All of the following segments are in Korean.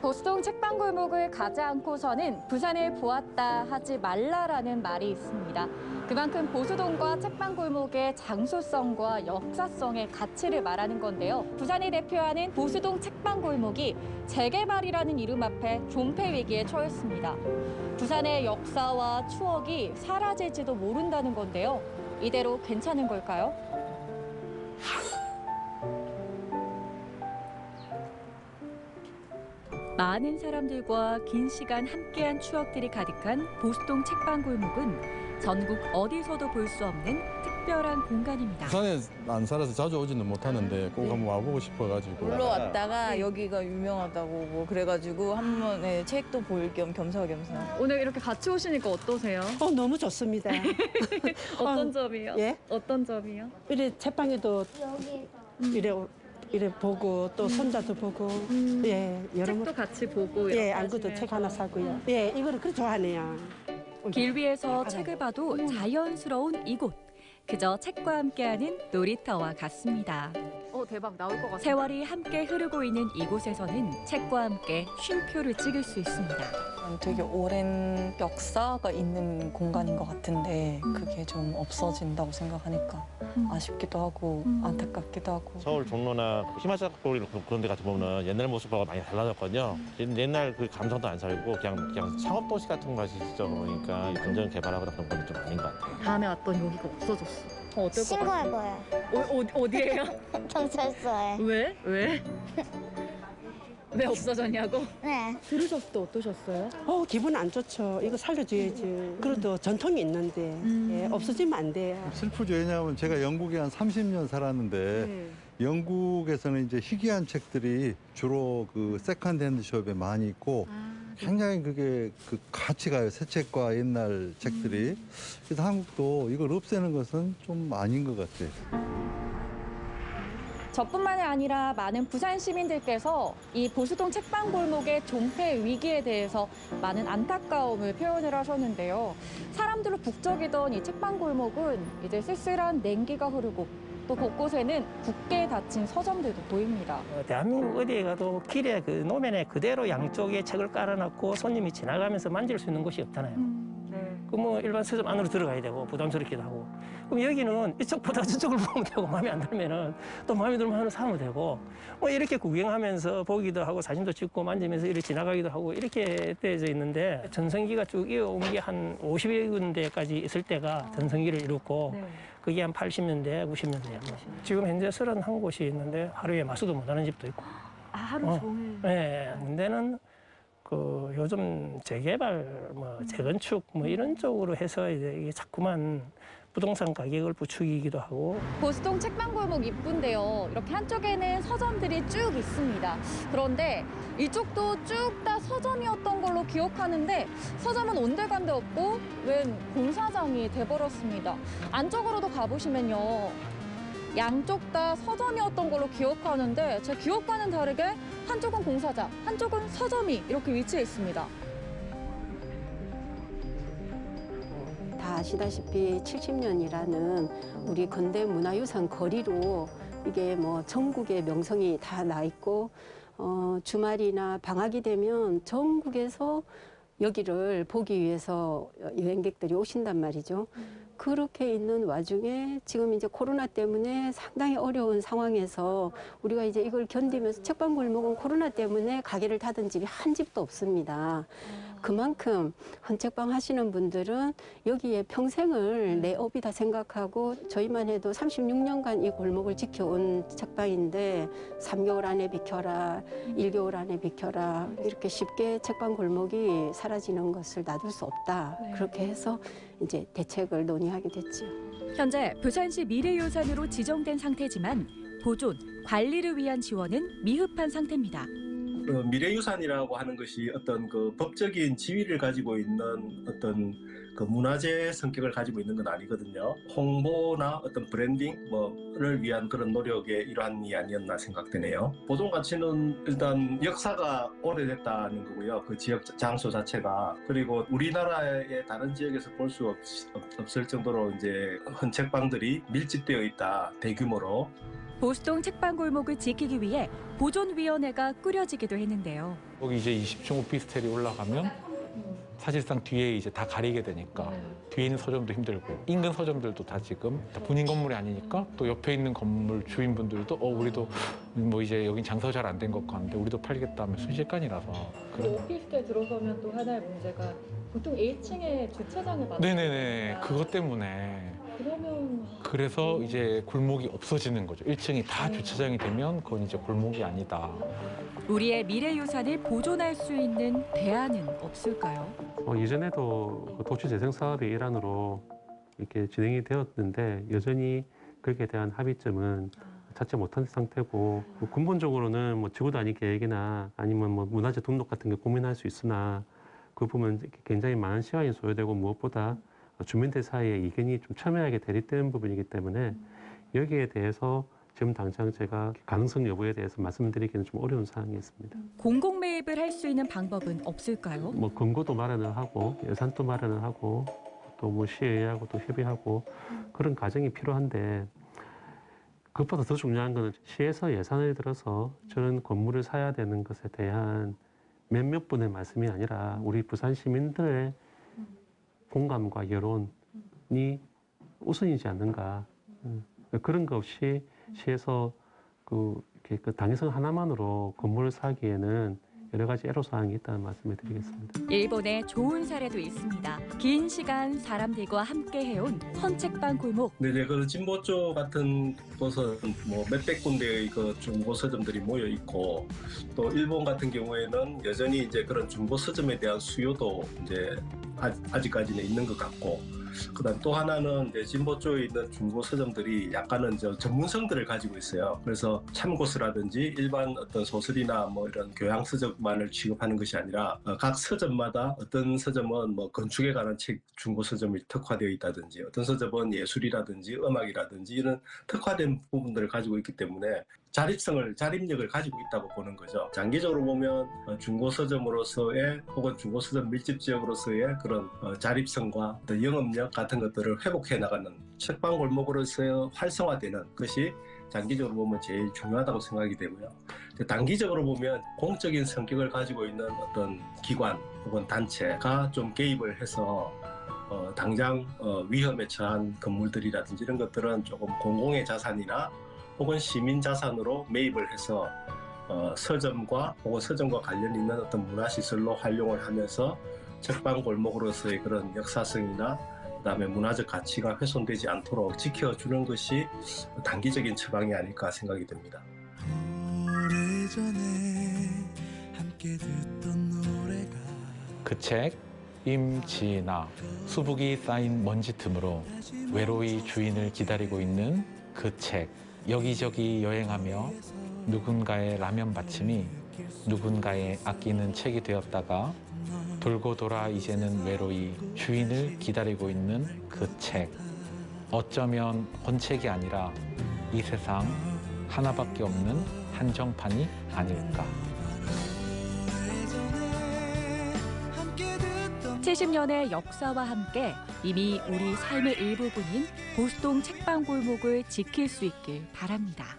보수동 책방골목을 가지 않고서는 부산을 보았다 하지 말라라는 말이 있습니다. 그만큼 보수동과 책방골목의 장소성과 역사성의 가치를 말하는 건데요. 부산이 대표하는 보수동 책방골목이 재개발이라는 이름 앞에 존폐 위기에 처했습니다. 부산의 역사와 추억이 사라질지도 모른다는 건데요. 이대로 괜찮은 걸까요? 많은 사람들과 긴 시간 함께한 추억들이 가득한 보수동 책방골목은 전국 어디서도 볼 수 없는 특별한 공간입니다. 부산에 안 살아서 자주 오지는 못하는데 꼭 한번 와보고 싶어가지고. 놀러 왔다가 여기가 유명하다고 뭐 그래가지고 한번 책도 볼 겸 겸사겸사. 오늘 이렇게 같이 오시니까 어떠세요? 너무 좋습니다. 어떤 점이요? 예? 어떤 점이요? 이래 책방에도 이래 보고 또 손자도 보고 예 여러분 책도 같이 보고 예 안구도 책 하나 사고요. 예 이거를 그렇게 좋아하네요. 길 위에서 책을 봐도 자연스러운 이곳. 그저 책과 함께하는 놀이터와 같습니다. 대박 나올 것 같아요. 세월이 함께 흐르고 있는 이곳에서는 책과 함께 쉼표를 찍을 수 있습니다. 되게 오랜 역사가 있는 공간인 것 같은데 그게 좀 없어진다고 생각하니까 아쉽기도 하고 안타깝기도 하고. 서울 종로나 희망사거리 그런 데 같은 보면 옛날 모습하고 많이 달라졌거든요. 옛날 그 감성도 안 살고 그냥 상업도시 같은 것이 있죠. 그러니까 감정 개발하거나 그런 건 좀 아닌 것 같아요. 다음에 왔던 여기가 없어졌어. 어떨 것 신고할 같아요? 거예요. 어디예요? 경찰서에. 왜? 왜 없어졌냐고? 네. 들으셨을 때 어떠셨어요? 기분 안 좋죠. 이거 살려줘야지. 그래도 전통이 있는데 예, 없어지면 안 돼요. 슬프죠. 왜냐하면 제가 영국에 한 30년 살았는데 영국에서는 이제 희귀한 책들이 주로 그 세컨드 핸드 숍에 많이 있고 굉장히 그게 그 가치가요. 새 책과 옛날 책들이. 그래서 한국도 이걸 없애는 것은 좀 아닌 것 같아요. 저뿐만이 아니라 많은 부산 시민들께서 이 보수동 책방골목의 존폐 위기에 대해서 많은 안타까움을 표현을 하셨는데요. 사람들로 북적이던 이 책방골목은 이제 쓸쓸한 냉기가 흐르고 또 곳곳에는 굳게 닫힌 서점들도 보입니다. 대한민국 어디에 가도 길에 그 노면에 그대로 양쪽에 책을 깔아놨고 손님이 지나가면서 만질 수 있는 곳이 없잖아요. 그럼 뭐 일반 서점 안으로 들어가야 되고 부담스럽기도 하고. 그럼 여기는 이쪽보다 저쪽을 보면 되고 마음에 안 들면은 또 마음에 들면 하나 사면 되고 뭐 이렇게 구경하면서 보기도 하고 사진도 찍고 만지면서 이렇게 지나가기도 하고 이렇게 되어져 있는데 전성기가 쭉 이어온 게 한 50여 군데까지 있을 때가 전성기를 이뤘고 그게 한 80년대, 90년대였고 지금 현재 31곳이 있는데 하루에 마수도 못하는 집도 있고. 하루 종일? 네, 문제는 그 요즘 재개발, 재건축 이런 쪽으로 해서 이제 이게 자꾸만 부동산 가격을 부추기기도 하고. 보수동 책방골목 이쁜데요. 이렇게 한쪽에는 서점들이 쭉 있습니다. 그런데 이쪽도 쭉 다 서점이었던 걸로 기억하는데 서점은 온데간데 없고 웬 공사장이 돼버렸습니다. 안쪽으로도 가보시면요. 양쪽 다 서점이었던 걸로 기억하는데 제 기억과는 다르게 한쪽은 공사장, 한쪽은 서점이 이렇게 위치해 있습니다. 다 아시다시피 70년이라는 우리 근대 문화유산 거리로 이게 뭐 전국의 명성이 다 나 있고 주말이나 방학이 되면 전국에서 여기를 보기 위해서 여행객들이 오신단 말이죠. 그렇게 있는 와중에 지금 이제 코로나 때문에 상당히 어려운 상황에서 우리가 이제 이걸 견디면서 책방골목은 코로나 때문에 가게를 닫은 집이 한 집도 없습니다. 그만큼 헌책방 하시는 분들은 여기에 평생을 내 업이다 생각하고 저희만 해도 36년간 이 골목을 지켜온 책방인데 3개월 안에 비켜라, 1개월 안에 비켜라 이렇게 쉽게 책방 골목이 사라지는 것을 놔둘 수 없다. 그렇게 해서 이제 대책을 논의하게 됐죠. 현재 부산시 미래유산으로 지정된 상태지만 보존, 관리를 위한 지원은 미흡한 상태입니다. 미래유산이라고 하는 것이 어떤 그 법적인 지위를 가지고 있는 어떤 그 문화재 성격을 가지고 있는 건 아니거든요. 홍보나 어떤 브랜딩 위한 그런 노력의 일환이 아니었나 생각되네요. 보존 가치는 일단 역사가 오래됐다는 거고요. 그 지역 장소 자체가. 그리고 우리나라의 다른 지역에서 볼 수 없을 정도로 이제 헌책방들이 밀집되어 있다, 대규모로. 보수동 책방골목을 지키기 위해 보존위원회가 꾸려지기도 했는데요. 여기 이제 20층 오피스텔이 올라가면 사실상 뒤에 이제 다 가리게 되니까 뒤에 있는 서점도 힘들고 인근 서점들도 다 지금 다 분인 건물이 아니니까 또 옆에 있는 건물 주인분들도 우리도 뭐 이제 여긴 장사 잘 안 된 것 같은데 우리도 팔겠다 하면 순식간이라서. 오피스텔 들어서면 또 하나의 문제가 보통 1층에 주차장을 네네네. 그것 때문에. 그래서 이제 골목이 없어지는 거죠. 1층이 다 주차장이 되면 그건 이제 골목이 아니다. 우리의 미래유산을 보존할 수 있는 대안은 없을까요? 예전에도 도시재생 사업의 일환으로 이렇게 진행이 되었는데 여전히 거기에 대한 합의점은 찾지 못한 상태고 근본적으로는 뭐 지구단위 계획이나 아니면 뭐 문화재 등록 같은 게 고민할 수 있으나 그 부분은 굉장히 많은 시간이 소요되고 무엇보다 주민들 사이에 이견이 좀 첨예하게 대립되는 부분이기 때문에 여기에 대해서 지금 당장 제가 가능성 여부에 대해서 말씀드리기는 좀 어려운 사항이 있습니다. 공공 매입을 할 수 있는 방법은 없을까요? 뭐 근거도 마련을 하고 예산도 마련을 하고 또 뭐 시의회하고 또 협의하고 그런 과정이 필요한데 그것보다 더 중요한 것은 시에서 예산을 들어서 저런 건물을 사야 되는 것에 대한 몇몇 분의 말씀이 아니라 우리 부산 시민들의 공감과 여론이 우선이지 않는가. 그런 것 없이 시에서 이렇게 그 당해성 하나만으로 건물을 사기에는 여러 가지 애로사항이 있다는 말씀을 드리겠습니다. 일본에 좋은 사례도 있습니다. 긴 시간 사람들과 함께 해온 헌책방 골목. 네, 그 진보 쪽 같은 곳은 뭐 몇백 군데의 그 중고 서점들이 모여 있고 또 일본 같은 경우에는 여전히 이제 그런 중고 서점에 대한 수요도 이제 아직까지는 있는 것 같고. 그다음 또 하나는 이제 진보 쪽에 있는 중고 서점들이 약간은 전문성들을 가지고 있어요. 그래서 참고서라든지 일반 어떤 소설이나 뭐 이런 교양 서적만을 취급하는 것이 아니라 각 서점마다 어떤 서점은 뭐 건축에 관한 책 중고 서점이 특화되어 있다든지 어떤 서점은 예술이라든지 음악이라든지 이런 특화된 부분들을 가지고 있기 때문에 자립력을 가지고 있다고 보는 거죠. 장기적으로 보면 중고 서점으로서의 혹은 중고 서점 밀집 지역으로서의 그런 자립성과 어떤 영업력 같은 것들을 회복해 나가는 책방 골목으로서의 활성화되는 것이 장기적으로 보면 제일 중요하다고 생각이 되고요. 단기적으로 보면 공적인 성격을 가지고 있는 어떤 기관 혹은 단체가 좀 개입을 해서 당장 위험에 처한 건물들이라든지 이런 것들은 조금 공공의 자산이나 혹은 시민 자산으로 매입을 해서 서점과 혹은 서점과 관련 있는 어떤 문화시설로 활용을 하면서 책방 골목으로서의 그런 역사성이나 그다음에 문화적 가치가 훼손되지 않도록 지켜주는 것이 단기적인 처방이 아닐까 생각이 듭니다. 그 책 임지나 수북이 쌓인 먼지 틈으로 외로이 주인을 기다리고 있는 그 책. 여기저기 여행하며 누군가의 라면 받침이 누군가의 아끼는 책이 되었다가 돌고 돌아 이제는 외로이 주인을 기다리고 있는 그 책. 어쩌면 헌책이 아니라 이 세상 하나밖에 없는 한정판이 아닐까. 70년의 역사와 함께 이미 우리 삶의 일부분인 보수동 책방 골목을 지킬 수 있길 바랍니다.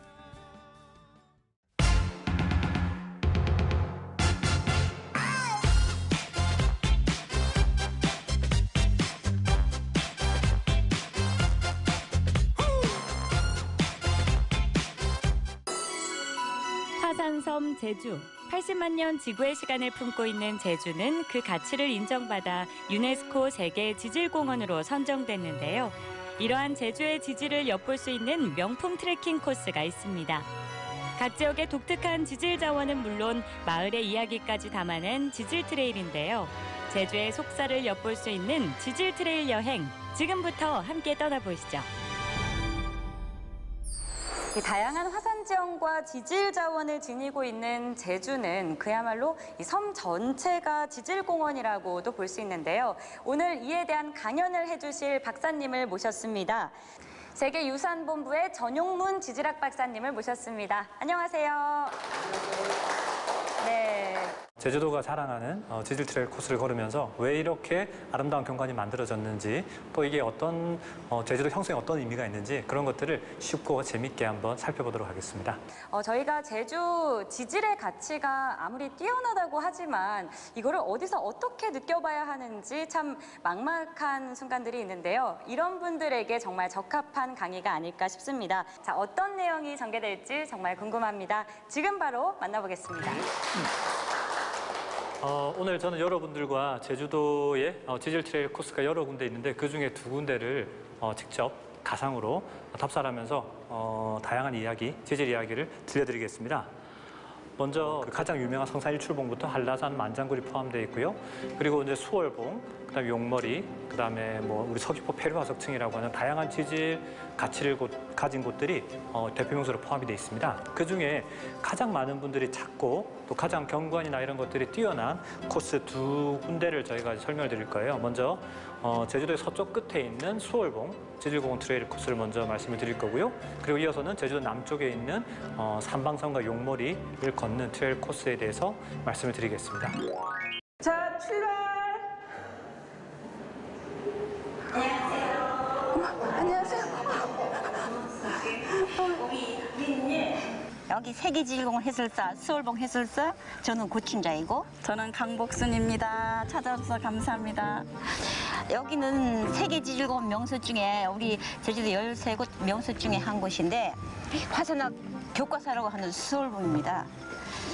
화산섬 제주. 80만 년 지구의 시간을 품고 있는 제주는 그 가치를 인정받아 유네스코 세계 지질공원으로 선정됐는데요. 이러한 제주의 지질을 엿볼 수 있는 명품 트레킹 코스가 있습니다. 각 지역의 독특한 지질 자원은 물론 마을의 이야기까지 담아낸 지질 트레일인데요. 제주의 속살을 엿볼 수 있는 지질 트레일 여행, 지금부터 함께 떠나보시죠. 다양한 화산 지형과 지질 자원을 지니고 있는 제주는 그야말로 이 섬 전체가 지질공원이라고도 볼 수 있는데요. 오늘 이에 대한 강연을 해주실 박사님을 모셨습니다. 세계유산본부의 전용문 지질학 박사님을 모셨습니다. 안녕하세요. 네. 제주도가 자랑하는 지질 트레일 코스를 걸으면서 왜 이렇게 아름다운 경관이 만들어졌는지 또 이게 어떤 제주도 형성에 어떤 의미가 있는지 그런 것들을 쉽고 재밌게 한번 살펴보도록 하겠습니다. 저희가 제주 지질의 가치가 아무리 뛰어나다고 하지만 이거를 어디서 어떻게 느껴봐야 하는지 참 막막한 순간들이 있는데요. 이런 분들에게 정말 적합한 강의가 아닐까 싶습니다. 자, 어떤 내용이 전개될지 정말 궁금합니다. 지금 바로 만나보겠습니다. 오늘 저는 여러분들과 제주도의 지질 트레일 코스가 여러 군데 있는데 그중에 2군데를 직접 가상으로 답사하면서 다양한 이야기, 지질 이야기를 들려드리겠습니다. 먼저 가장 유명한 성산 일출봉부터 한라산, 만장굴이 포함되어 있고요. 그리고 이제 수월봉, 그다음에 용머리, 그다음에 뭐 우리 서귀포 페루화석층이라고 하는 다양한 지질 가치를 가진 곳들이 대표 명소로 포함이 되어 있습니다. 그 중에 가장 많은 분들이 찾고 또 가장 경관이나 이런 것들이 뛰어난 코스 2군데를 저희가 설명을 드릴 거예요. 먼저 제주도의 서쪽 끝에 있는 수월봉 지질공원 트레일 코스를 먼저 말씀을 드릴 거고요. 그리고 이어서는 제주도 남쪽에 있는 삼방산과 용머리를 걷는 트레일 코스에 대해서 말씀을 드리겠습니다. 자, 출발! 여기 세계지질공원 해설사, 수월봉 해설사, 저는 고춘자이고 저는 강복순입니다. 찾아주셔서 감사합니다. 여기는 세계지질공원 명소 중에 우리 제주도 13곳 명소 중에 한 곳인데 화산학 교과서라고 하는 수월봉입니다.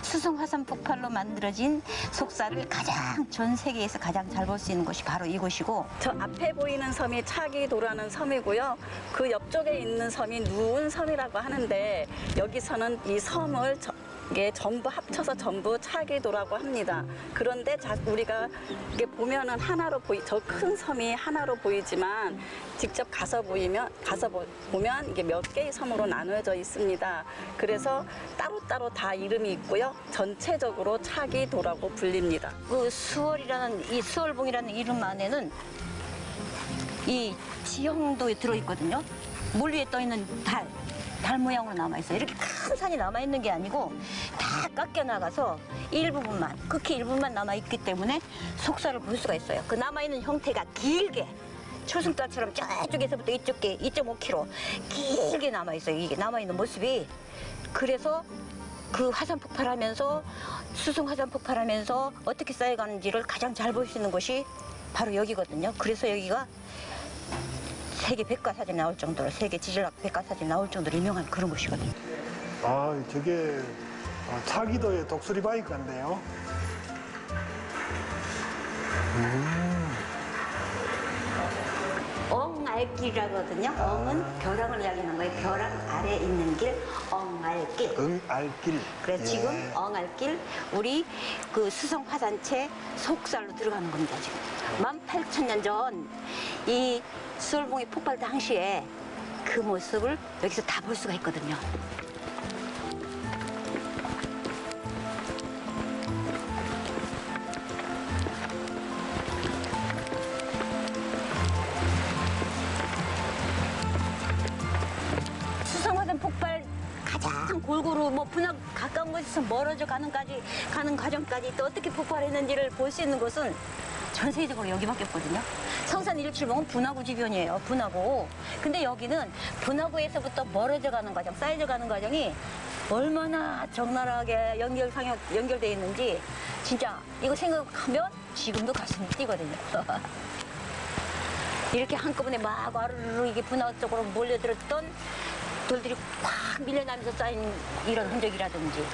수성 화산 폭발로 만들어진 속사를 전 세계에서 가장 잘 볼 수 있는 곳이 바로 이곳이고 저 앞에 보이는 섬이 차기도라는 섬이고요. 그 옆쪽에 있는 섬이 누운섬이라고 하는데 여기서는 이 섬을 이게 전부 합쳐서 전부 차기도라고 합니다. 그런데 우리가 이게 보면은 하나로 저 큰 섬이 하나로 보이지만 직접 가서 보면 이게 몇 개의 섬으로 나누어져 있습니다. 그래서 따로따로 다 이름이 있고요. 전체적으로 차기도라고 불립니다. 그 이 수월봉이라는 이름 안에는 이 지형도 들어있거든요. 물 위에 떠 있는 달 모양으로 남아있어요. 이렇게 큰 산이 남아있는 게 아니고 다 깎여나가서 일부분만, 극히 일부분만 남아있기 때문에 속사를 볼 수가 있어요. 그 남아있는 형태가 길게 초승달처럼 저쪽에서부터 이쪽에 2.5km 길게 남아있어요. 이게 남아있는 모습이. 그래서 그 화산 폭발하면서 수성 화산 폭발하면서 어떻게 쌓여가는지를 가장 잘 볼 수 있는 곳이 바로 여기거든요. 그래서 여기가 세계 백과사전에 나올 정도로 세계 지질학 백과사전에 나올 정도로 유명한 그런 곳이거든요. 아, 저게 차기도의 독수리 바위가인데요. 엉알길이라고 하거든요. 엉은 벼랑을 이야기하는 거예요. 벼랑 아래에 있는 길, 엉알길. 엉알길. 그래서 지금 엉알길, 우리 그 수성 화산체 속살로 들어가는 겁니다, 지금. 18,000년 전 이 수월봉이 폭발 당시에 그 모습을 여기서 다 볼 수가 있거든요. 수성화산 폭발 가장 골고루 분화 가까운 곳에서 멀어져 가는 과정까지 또 어떻게 폭발했는지를 볼 수 있는 곳은 전 세계적으로 여기밖에 없거든요. 성산 일출봉은 분화구 주변이에요. 분화구. 근데 여기는 분화구에서부터 멀어져 가는 과정, 쌓여져 가는 과정이 얼마나 적나라하게 연결되어 있는지 진짜 이거 생각하면 지금도 가슴이 뛰거든요. 이렇게 한꺼번에 막 와르르 이게 분화구 쪽으로 몰려들었던 돌들이 확 밀려나면서 쌓인 이런 흔적이라든지.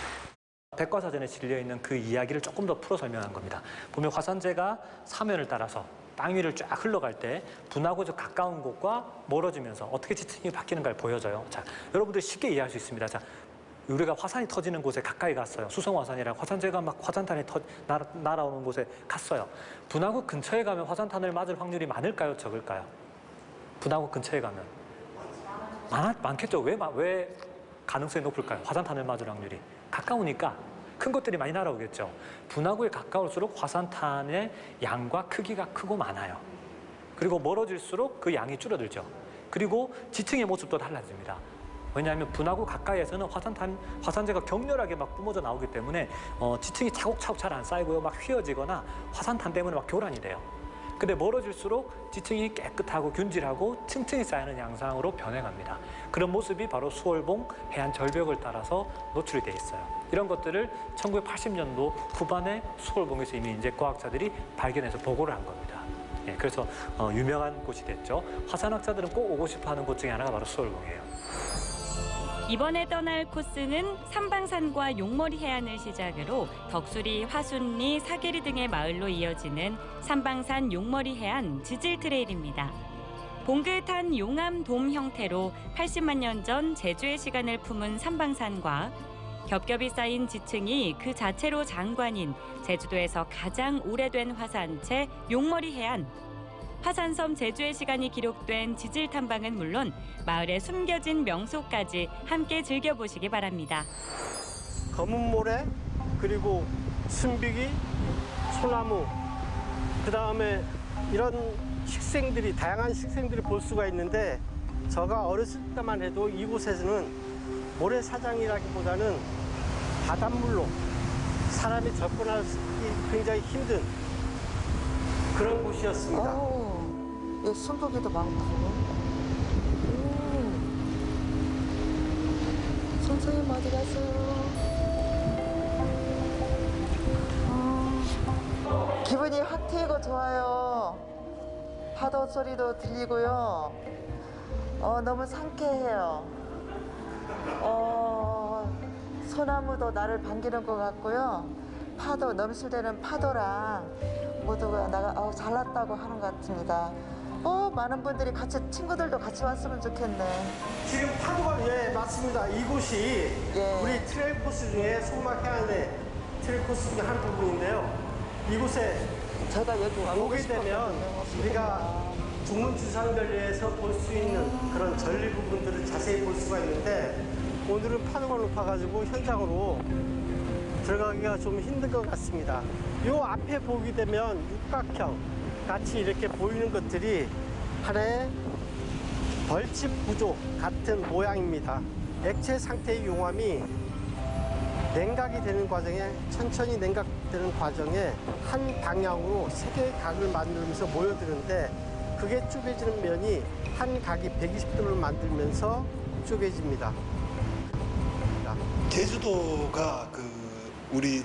백과사전에 실려있는 그 이야기를 조금 더 풀어 설명한 겁니다. 보면 화산재가 사면을 따라서 땅 위를 쫙 흘러갈 때 분화구 가까운 곳과 멀어지면서 어떻게 지층이 바뀌는가를 보여줘요. 자, 여러분들이 쉽게 이해할 수 있습니다. 자, 우리가 화산이 터지는 곳에 가까이 갔어요. 수성화산이랑 화산재가 막 화산탄이 날아오는 곳에 갔어요. 분화구 근처에 가면 화산탄을 맞을 확률이 많을까요? 적을까요? 분화구 근처에 가면 많겠죠. 왜 가능성이 높을까요? 화산탄을 맞을 확률이 가까우니까 큰 것들이 많이 날아오겠죠. 분화구에 가까울수록 화산탄의 양과 크기가 크고 많아요. 그리고 멀어질수록 그 양이 줄어들죠. 그리고 지층의 모습도 달라집니다. 왜냐하면 분화구 가까이에서는 화산재가 격렬하게 막 뿜어져 나오기 때문에 지층이 차곡차곡 잘 안 쌓이고요. 막 휘어지거나 화산탄 때문에 막 교란이 돼요. 근데 멀어질수록 지층이 깨끗하고 균질하고 층층이 쌓이는 양상으로 변해갑니다. 그런 모습이 바로 수월봉 해안 절벽을 따라서 노출이 돼 있어요. 이런 것들을 1980년도 후반에 수월봉에서 이미 이제 과학자들이 발견해서 보고를 한 겁니다. 예, 그래서 유명한 곳이 됐죠. 화산학자들은 꼭 오고 싶어하는 곳 중에 하나가 바로 수월봉이에요. 이번에 떠날 코스는 삼방산과 용머리 해안을 시작으로 덕수리, 화순리, 사계리 등의 마을로 이어지는 삼방산 용머리 해안 지질 트레일입니다. 봉긋한 용암돔 형태로 80만 년 전 제주의 시간을 품은 삼방산과 겹겹이 쌓인 지층이 그 자체로 장관인 제주도에서 가장 오래된 화산체 용머리 해안. 화산섬 제주의 시간이 기록된 지질 탐방은 물론 마을의 숨겨진 명소까지 함께 즐겨보시기 바랍니다. 검은 모래, 그리고 순비기, 소나무, 그다음에 이런 식생들이, 다양한 식생들을 볼 수가 있는데, 제가 어렸을 때만 해도 이곳에서는 모래사장이라기보다는 바닷물로 사람이 접근하기 굉장히 힘든 그런 곳이었습니다. 여기 순두기도 많고. 선생님 어디 가세요? 기분이 확 트이고 좋아요. 파도 소리도 들리고요. 너무 상쾌해요. 소나무도 나를 반기는 것 같고요. 파도, 넘실대는 파도랑 모두가 나가 잘났다고 하는 것 같습니다. 많은 분들이 같이, 친구들도 같이 왔으면 좋겠네. 지금 파도가, 예, 맞습니다. 이곳이 우리 트레일 코스 중에 송막 해안의 트레일 코스 중에 한 부분인데요. 이곳에 제가 여기 오게 되면 우리가 중문주산별리에서 볼 수 있는 그런 전리 부분들을 자세히 볼 수가 있는데, 오늘은 파도가 높아가지고 현장으로 들어가기가 좀 힘든 것 같습니다. 이 앞에 보게 되면 육각형 같이 이렇게 보이는 것들이 하나의 벌집 구조 같은 모양입니다. 액체 상태의 용암이 냉각이 되는 과정에, 천천히 냉각되는 과정에 한 방향으로 세 개의 각을 만들면서 모여드는데, 그게 쪼개지는 면이 한 각이 120도를 만들면서 쪼개집니다. 제주도가 우리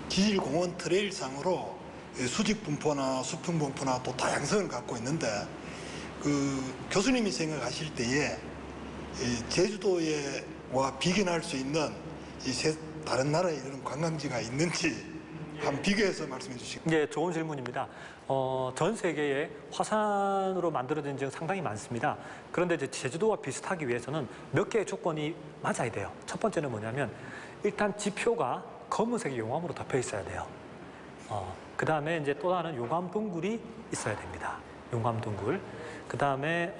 지질공원 트레일상으로 수직 분포나 수평 분포나 또 다양성을 갖고 있는데, 교수님이 생각하실 때에 제주도와 비견할 수 있는 다른 나라에 이런 관광지가 있는지 한번 비교해서 말씀해 주시고. 네, 좋은 질문입니다. 전 세계에 화산으로 만들어진 지역은 상당히 많습니다. 그런데 이제 제주도와 비슷하기 위해서는 몇 개의 조건이 맞아야 돼요. 첫 번째는 뭐냐면, 일단 지표가 검은색의 용암으로 덮여 있어야 돼요. 그 다음에 이제 또 다른 용암 동굴이 있어야 됩니다. 용암 동굴. 그 다음에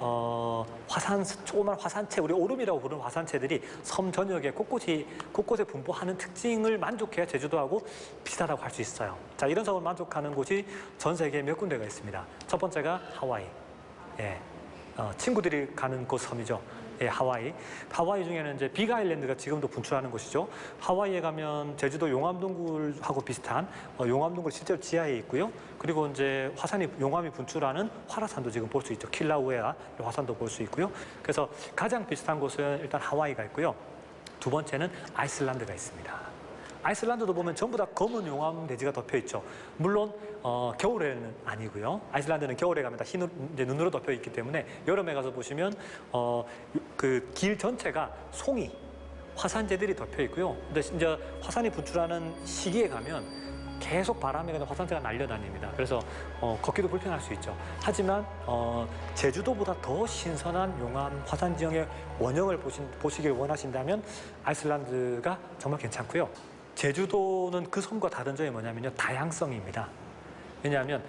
조그만 화산체, 우리 오름이라고 부르는 화산체들이 섬 전역에 곳곳에 분포하는 특징을 만족해야 제주도하고 비슷하다고 할 수 있어요. 자, 이런 점을 만족하는 곳이 전 세계에 몇 군데가 있습니다. 첫 번째가 하와이. 예, 친구들이 가는 곳 섬이죠. 예, 하와이. 하와이 중에는 이제 빅 아일랜드가 지금도 분출하는 곳이죠. 하와이에 가면 제주도 용암동굴하고 비슷한 용암동굴 실제로 지하에 있고요. 그리고 이제 용암이 분출하는 화라산도 지금 볼 수 있죠. 킬라우에아 화산도 볼 수 있고요. 그래서 가장 비슷한 곳은 일단 하와이가 있고요. 두 번째는 아이슬란드가 있습니다. 아이슬란드도 보면 전부 다 검은 용암 대지가 덮여 있죠. 물론 겨울에는 아니고요. 아이슬란드는 겨울에 가면 다 이제 눈으로 덮여 있기 때문에 여름에 가서 보시면 그 길 전체가 송이, 화산재들이 덮여 있고요. 근데 이제 화산이 분출하는 시기에 가면 계속 바람에 그냥 화산재가 날려다닙니다. 그래서 걷기도 불편할 수 있죠. 하지만 제주도보다 더 신선한 용암 화산 지형의 원형을 보시길 원하신다면 아이슬란드가 정말 괜찮고요. 제주도는 그 섬과 다른 점이 뭐냐면요, 다양성입니다. 왜냐하면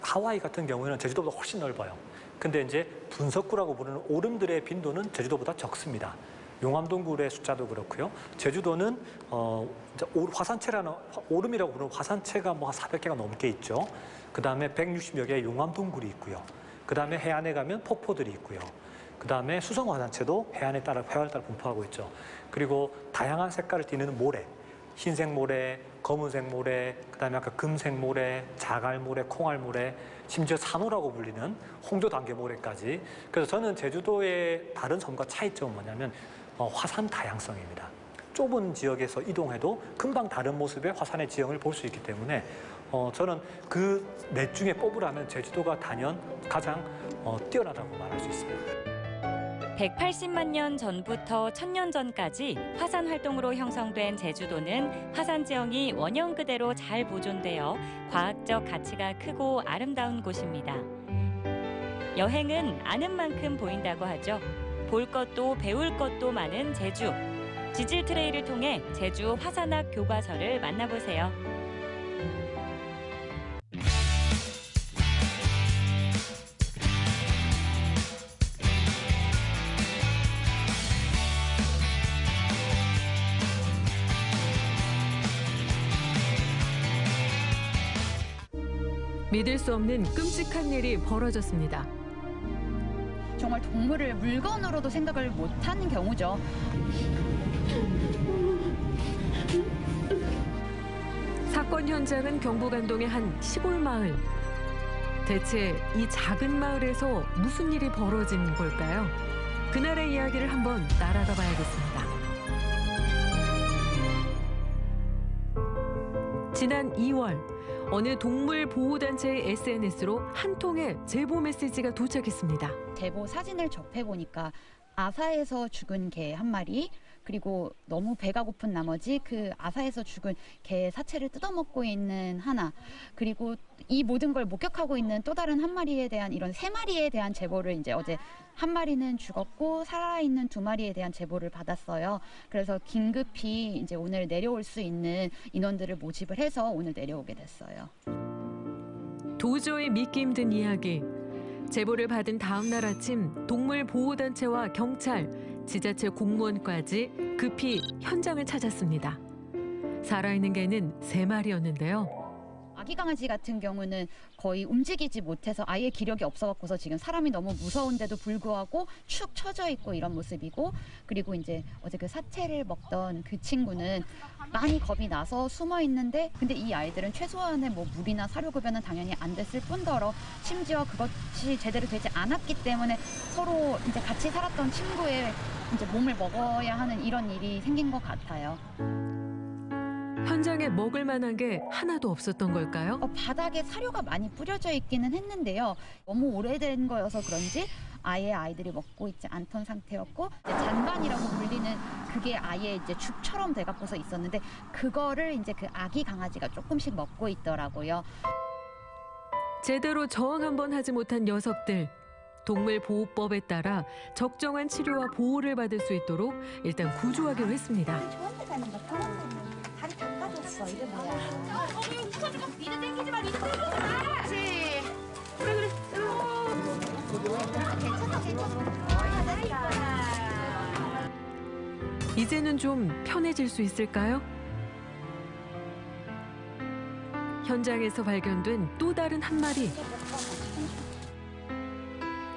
하와이 같은 경우에는 제주도보다 훨씬 넓어요. 근데 이제 분석구라고 부르는 오름들의 빈도는 제주도보다 적습니다. 용암동굴의 숫자도 그렇고요. 제주도는 화산체라는 오름이라고 부르는 화산체가 뭐 한 400개가 넘게 있죠. 그 다음에 160여 개의 용암동굴이 있고요. 그 다음에 해안에 가면 폭포들이 있고요. 그다음에 수성 화산체도 해안에 따라 분포하고 있죠. 그리고 다양한 색깔을 띠는 모래, 흰색 모래, 검은색 모래, 그다음에 아까 금색 모래, 자갈 모래, 콩알 모래, 심지어 산호라고 불리는 홍조 단계 모래까지. 그래서 저는 제주도의 다른 섬과 차이점은 뭐냐면 화산 다양성입니다. 좁은 지역에서 이동해도 금방 다른 모습의 화산의 지형을 볼 수 있기 때문에 저는 그 넷 중에 뽑으라면 제주도가 단연 가장 뛰어나다고 말할 수 있습니다. 180만 년 전부터 1000년 전까지 화산 활동으로 형성된 제주도는 화산 지형이 원형 그대로 잘 보존되어 과학적 가치가 크고 아름다운 곳입니다. 여행은 아는 만큼 보인다고 하죠. 볼 것도 배울 것도 많은 제주. 지질 트레일을 통해 제주 화산학 교과서를 만나보세요. 믿을 수 없는 끔찍한 일이 벌어졌습니다. 정말 동물을 물건으로도 생각을 못하는 경우죠. 사건 현장은 경북 안동의 한 시골 마을. 대체 이 작은 마을에서 무슨 일이 벌어진 걸까요? 그날의 이야기를 한번 따라가 봐야겠습니다. 지난 2월 어느 동물 보호단체의 SNS로 한 통의 제보 메시지가 도착했습니다. 제보 사진을 접해보니까 아사에서 죽은 개 한 마리, 그리고 너무 배가 고픈 나머지 그 아사에서 죽은 개 사체를 뜯어먹고 있는 하나, 그리고 이 모든 걸 목격하고 있는 또 다른 한 마리에 대한 이런 세 마리에 대한 제보를 이제 어제 한 마리는 죽었고 살아있는 두 마리에 대한 제보를 받았어요. 그래서 긴급히 이제 오늘 내려올 수 있는 인원들을 모집을 해서 오늘 내려오게 됐어요. 도저히 믿기 힘든 이야기. 제보를 받은 다음 날 아침 동물보호단체와 경찰, 지자체 공무원까지 급히 현장을 찾았습니다. 살아있는 개는 3마리였는데요. 아기 강아지 같은 경우는 거의 움직이지 못해서 아예 기력이 없어갖고서 지금 사람이 너무 무서운데도 불구하고 축 처져 있고 이런 모습이고, 그리고 이제 어제 그 사체를 먹던 그 친구는 많이 겁이 나서 숨어 있는데, 근데 이 아이들은 최소한의 뭐 물이나 사료급여는 당연히 안 됐을 뿐더러 심지어 그것이 제대로 되지 않았기 때문에 서로 이제 같이 살았던 친구의 이제 몸을 먹어야 하는 이런 일이 생긴 것 같아요. 현장에 먹을 만한 게 하나도 없었던 걸까요? 바닥에 사료가 많이 뿌려져 있기는 했는데요. 너무 오래된 거여서 그런지 아예 아이들이 먹고 있지 않던 상태였고, 이제 잔반이라고 불리는 그게 아예 이제 죽처럼 돼갖고서 있었는데 그거를 이제 그 아기 강아지가 조금씩 먹고 있더라고요. 제대로 저항 한번 하지 못한 녀석들. 동물보호법에 따라 적정한 치료와 보호를 받을 수 있도록 일단 구조하기로 했습니다. 다리 다 빠졌어. 이게 뭐야? 니도 땡기지 마. 니도 땡기지 마. 그렇지. 그래. 괜찮아. 이제는 좀 편해질 수 있을까요? 현장에서 발견된 또 다른 한 마리.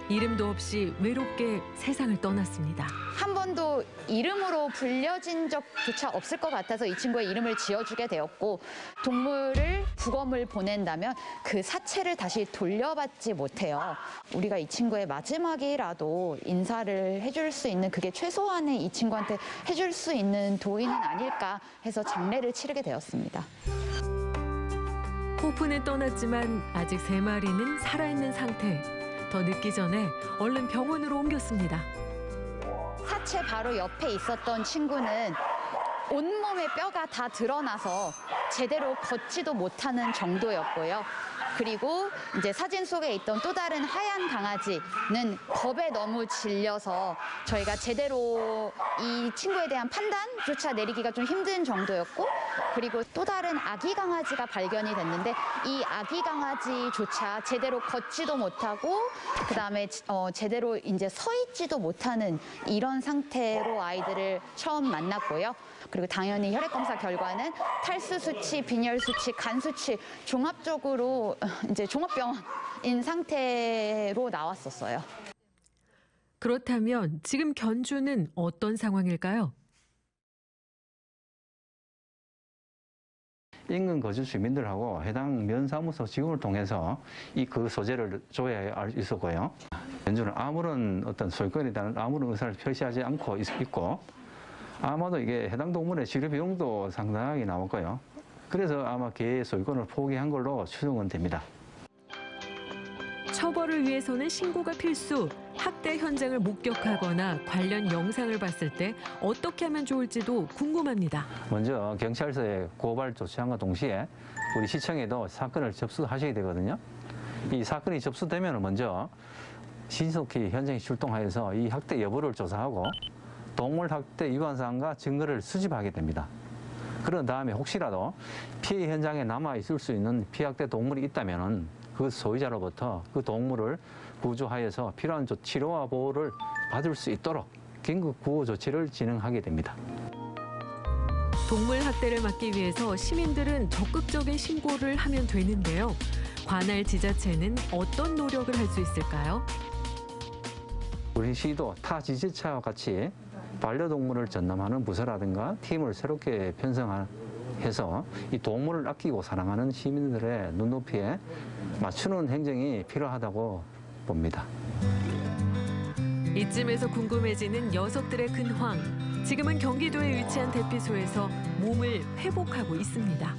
이름도 없이 외롭게 세상을 떠났습니다. 한 번도 이름으로 불려진 적조차 없을 것 같아서 이 친구의 이름을 지어주게 되었고, 동물을 부검을 보낸다면 그 사체를 다시 돌려받지 못해요. 우리가 이 친구의 마지막이라도 인사를 해줄 수 있는, 그게 최소한의 이 친구한테 해줄 수 있는 도의는 아닐까 해서 장례를 치르게 되었습니다. 호프는 떠났지만 아직 3마리는 살아있는 상태. 더 늦기 전에 얼른 병원으로 옮겼습니다. 사체 바로 옆에 있었던 친구는 온몸의 뼈가 다 드러나서 제대로 걷지도 못하는 정도였고요. 그리고 이제 사진 속에 있던 또 다른 하얀 강아지는 겁에 너무 질려서 저희가 제대로 이 친구에 대한 판단조차 내리기가 좀 힘든 정도였고, 그리고 또 다른 아기 강아지가 발견이 됐는데 이 아기 강아지조차 제대로 걷지도 못하고 그다음에 제대로 이제 서 있지도 못하는 이런 상태로 아이들을 처음 만났고요. 그리고 당연히 혈액 검사 결과는 탈수 수치, 빈혈 수치, 간 수치 종합적으로 이제 종합병인 상태로 나왔었어요. 그렇다면 지금 견주는 어떤 상황일까요? 인근 거주 주민들하고 해당 면사무소 직원을 통해서 그 소재를 줘야 알 수 있었고요. 견주는 아무런 어떤 소유권에 대한 아무런 의사를 표시하지 않고 있고 아마도 이게 해당 동물의 치료 비용도 상당하게 나왔고요. 그래서 아마 개의 소유권을 포기한 걸로 추정은 됩니다. 처벌을 위해서는 신고가 필수, 학대 현장을 목격하거나 관련 영상을 봤을 때 어떻게 하면 좋을지도 궁금합니다. 먼저 경찰서에 고발 조치함과 동시에 우리 시청에도 사건을 접수하셔야 되거든요. 이 사건이 접수되면 먼저 신속히 현장에 출동하여서 이 학대 여부를 조사하고 동물 학대 위반 사항과 증거를 수집하게 됩니다. 그런 다음에 혹시라도 피해 현장에 남아 있을 수 있는 피학대 동물이 있다면 그 소유자로부터 그 동물을 구조하여서 필요한 치료와 보호를 받을 수 있도록 긴급 구호 조치를 진행하게 됩니다. 동물 학대를 막기 위해서 시민들은 적극적인 신고를 하면 되는데요. 관할 지자체는 어떤 노력을 할 수 있을까요? 우리 시도 타 지자체와 같이 반려동물을 전담하는 부서라든가 팀을 새롭게 편성해서 이 동물을 아끼고 사랑하는 시민들의 눈높이에 맞추는 행정이 필요하다고 봅니다. 이쯤에서 궁금해지는 녀석들의 근황. 지금은 경기도에 위치한 대피소에서 몸을 회복하고 있습니다.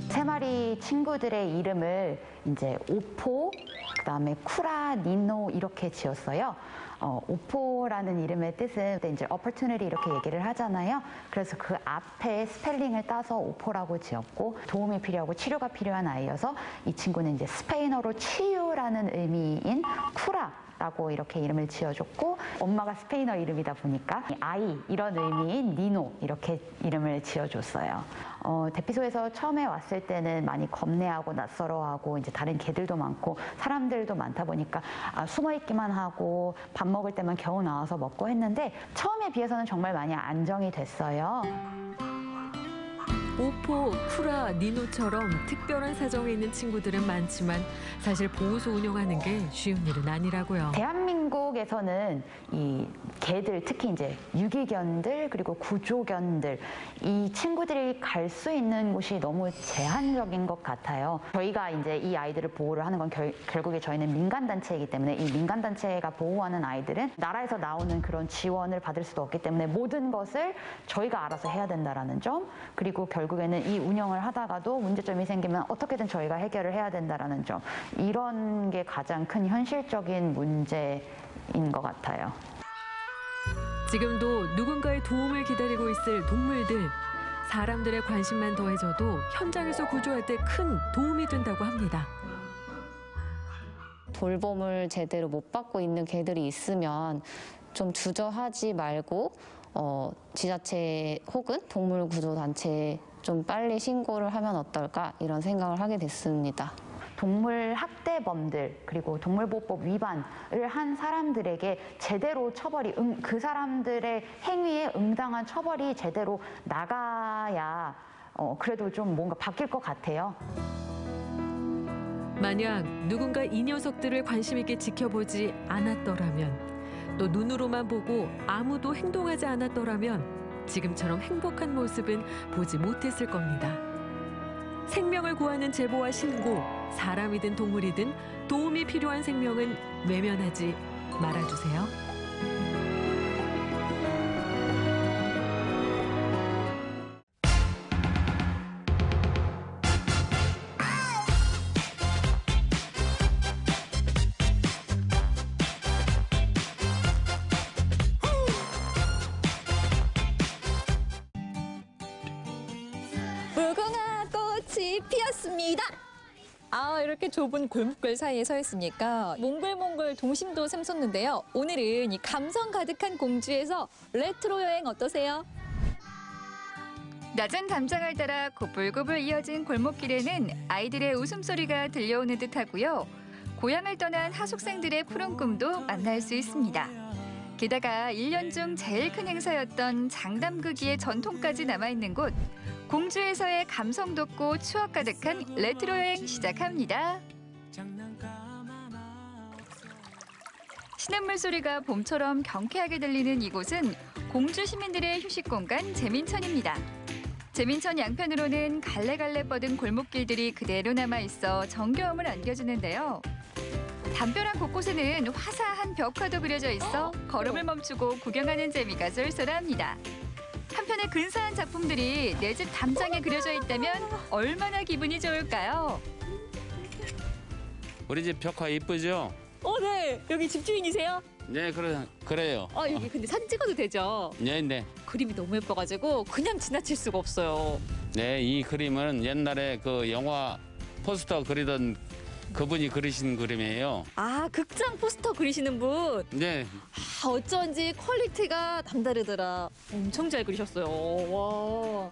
세 마리 친구들의 이름을 이제 오포, 그다음에 쿠라, 니노 이렇게 지었어요. 오포라는 이름의 뜻은 이제 opportunity 이렇게 얘기를 하잖아요. 그래서 그 앞에 스펠링을 따서 오포라고 지었고 도움이 필요하고 치료가 필요한 아이여서 이 친구는 이제 스페인어로 치유라는 의미인 쿠라라고 이렇게 이름을 지어줬고 엄마가 스페인어 이름이다 보니까 아이 이런 의미인 니노 이렇게 이름을 지어줬어요. 대피소에서 처음에 왔을 때는 많이 겁내하고 낯설어하고 이제 다른 개들도 많고 사람들도 많다 보니까 숨어 있기만 하고 밥 먹을 때만 겨우 나와서 먹고 했는데 처음에 비해서는 정말 많이 안정이 됐어요. 오포, 쿠라, 니노처럼 특별한 사정에 있는 친구들은 많지만 사실 보호소 운영하는 게 쉬운 일은 아니라고요. 대한민국에서는 이 개들, 특히 이제 유기견들 그리고 구조견들 이 친구들이 갈 수 있는 곳이 너무 제한적인 것 같아요. 저희가 이제 이 아이들을 보호를 하는 건 결국에 저희는 민간단체이기 때문에 이 민간단체가 보호하는 아이들은 나라에서 나오는 그런 지원을 받을 수도 없기 때문에 모든 것을 저희가 알아서 해야 된다라는 점 그리고 결국에는 이 운영을 하다가도 문제점이 생기면 어떻게든 저희가 해결을 해야 된다라는 점 이런 게 가장 큰 현실적인 문제인 것 같아요. 지금도 누군가의 도움을 기다리고 있을 동물들. 사람들의 관심만 더해져도 현장에서 구조할 때 큰 도움이 된다고 합니다. 돌봄을 제대로 못 받고 있는 개들이 있으면 좀 주저하지 말고 지자체 혹은 동물구조단체에 좀 빨리 신고를 하면 어떨까 이런 생각을 하게 됐습니다. 동물 학대범들 그리고 동물보호법 위반을 한 사람들에게 제대로 처벌이 그 사람들의 행위에 응당한 처벌이 제대로 나가야 그래도 좀 뭔가 바뀔 것 같아요. 만약 누군가 이 녀석들을 관심 있게 지켜보지 않았더라면 또 눈으로만 보고 아무도 행동하지 않았더라면 지금처럼 행복한 모습은 보지 못했을 겁니다. 생명을 구하는 제보와 신고, 사람이든 동물이든 도움이 필요한 생명은 외면하지 말아주세요. 무궁화 꽃이 피었습니다. 이렇게 좁은 골목길 사이에 서 있으니까 몽글몽글 동심도 샘솟는데요. 오늘은 이 감성 가득한 공주에서 레트로 여행 어떠세요? 낮은 담장을 따라 고불고불 이어진 골목길에는 아이들의 웃음소리가 들려오는 듯하고요. 고향을 떠난 하숙생들의 푸른 꿈도 만날 수 있습니다. 게다가 1년 중 제일 큰 행사였던 장담그기의 전통까지 남아있는 곳. 공주에서의 감성 돋고 추억 가득한 레트로 여행 시작합니다. 시냇물 소리가 봄처럼 경쾌하게 들리는 이곳은 공주 시민들의 휴식 공간 재민천입니다. 재민천 양편으로는 갈래갈래 뻗은 골목길들이 그대로 남아있어 정겨움을 안겨주는데요. 담벼락 곳곳에는 화사한 벽화도 그려져 있어 걸음을 멈추고 구경하는 재미가 쏠쏠합니다. 한편의 근사한 작품들이 내 집 담장에 그려져 있다면 얼마나 기분이 좋을까요? 우리 집 벽화 이쁘죠? 네. 여기 집주인이세요? 네, 그래요. 여기 근데 사진 찍어도 되죠? 네. 그림이 너무 예뻐가지고 그냥 지나칠 수가 없어요. 네, 이 그림은 옛날에 그 영화 포스터 그리던 그분이 그리신 그림이에요. 극장 포스터 그리시는 분. 네. 어쩐지 퀄리티가 남다르더라. 엄청 잘 그리셨어요. 와.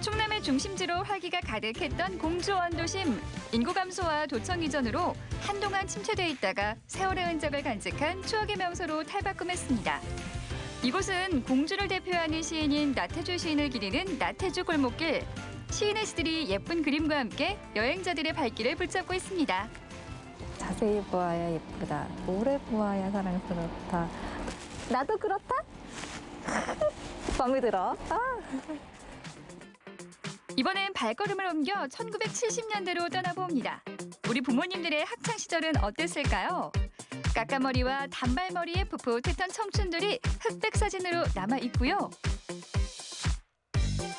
충남의 중심지로 활기가 가득했던 공주 원도심. 인구 감소와 도청 이전으로 한동안 침체돼 있다가 세월의 흔적을 간직한 추억의 명소로 탈바꿈했습니다. 이곳은 공주를 대표하는 시인인 나태주 시인을 기리는 나태주 골목길. 시인의 시들이 예쁜 그림과 함께 여행자들의 발길을 붙잡고 있습니다. 자세히 보아야 예쁘다. 오래 보아야 사랑스럽다. 나도 그렇다? 마음에 들어. 이번엔 발걸음을 옮겨 1970년대로 떠나봅니다. 우리 부모님들의 학창 시절은 어땠을까요? 까까머리와 단발머리에 풋풋했던 청춘들이 흑백 사진으로 남아 있고요.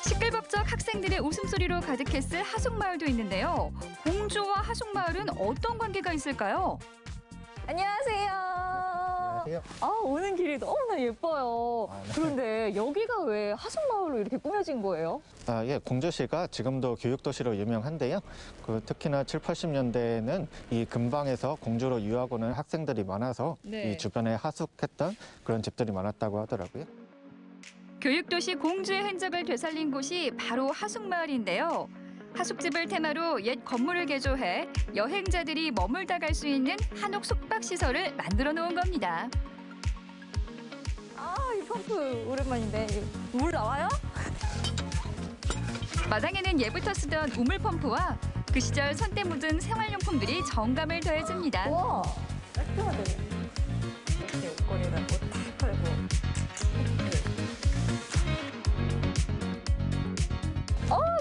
시끌벅적 학생들의 웃음소리로 가득했을 하숙마을도 있는데요. 공주와 하숙마을은 어떤 관계가 있을까요? 안녕하세요. 오는 길이 너무나 예뻐요. 그런데 여기가 왜 하숙마을로 이렇게 꾸며진 거예요? 공주시가 지금도 교육도시로 유명한데요. 특히나 7, 80년대에는 이 근방에서 공주로 유학 오는 학생들이 많아서 이 주변에 하숙했던 그런 집들이 많았다고 하더라고요. 교육도시 공주의 흔적을 되살린 곳이 바로 하숙마을인데요. 하숙집을 테마로 옛 건물을 개조해 여행자들이 머물다 갈 수 있는 한옥 숙박시설을 만들어 놓은 겁니다. 이 펌프 오랜만인데. 물 나와요? 마당에는 예부터 쓰던 우물 펌프와 그 시절 선때 묻은 생활용품들이 정감을 더해줍니다. 우와, 깔끔하네. 옷걸이랑 옷 팔고.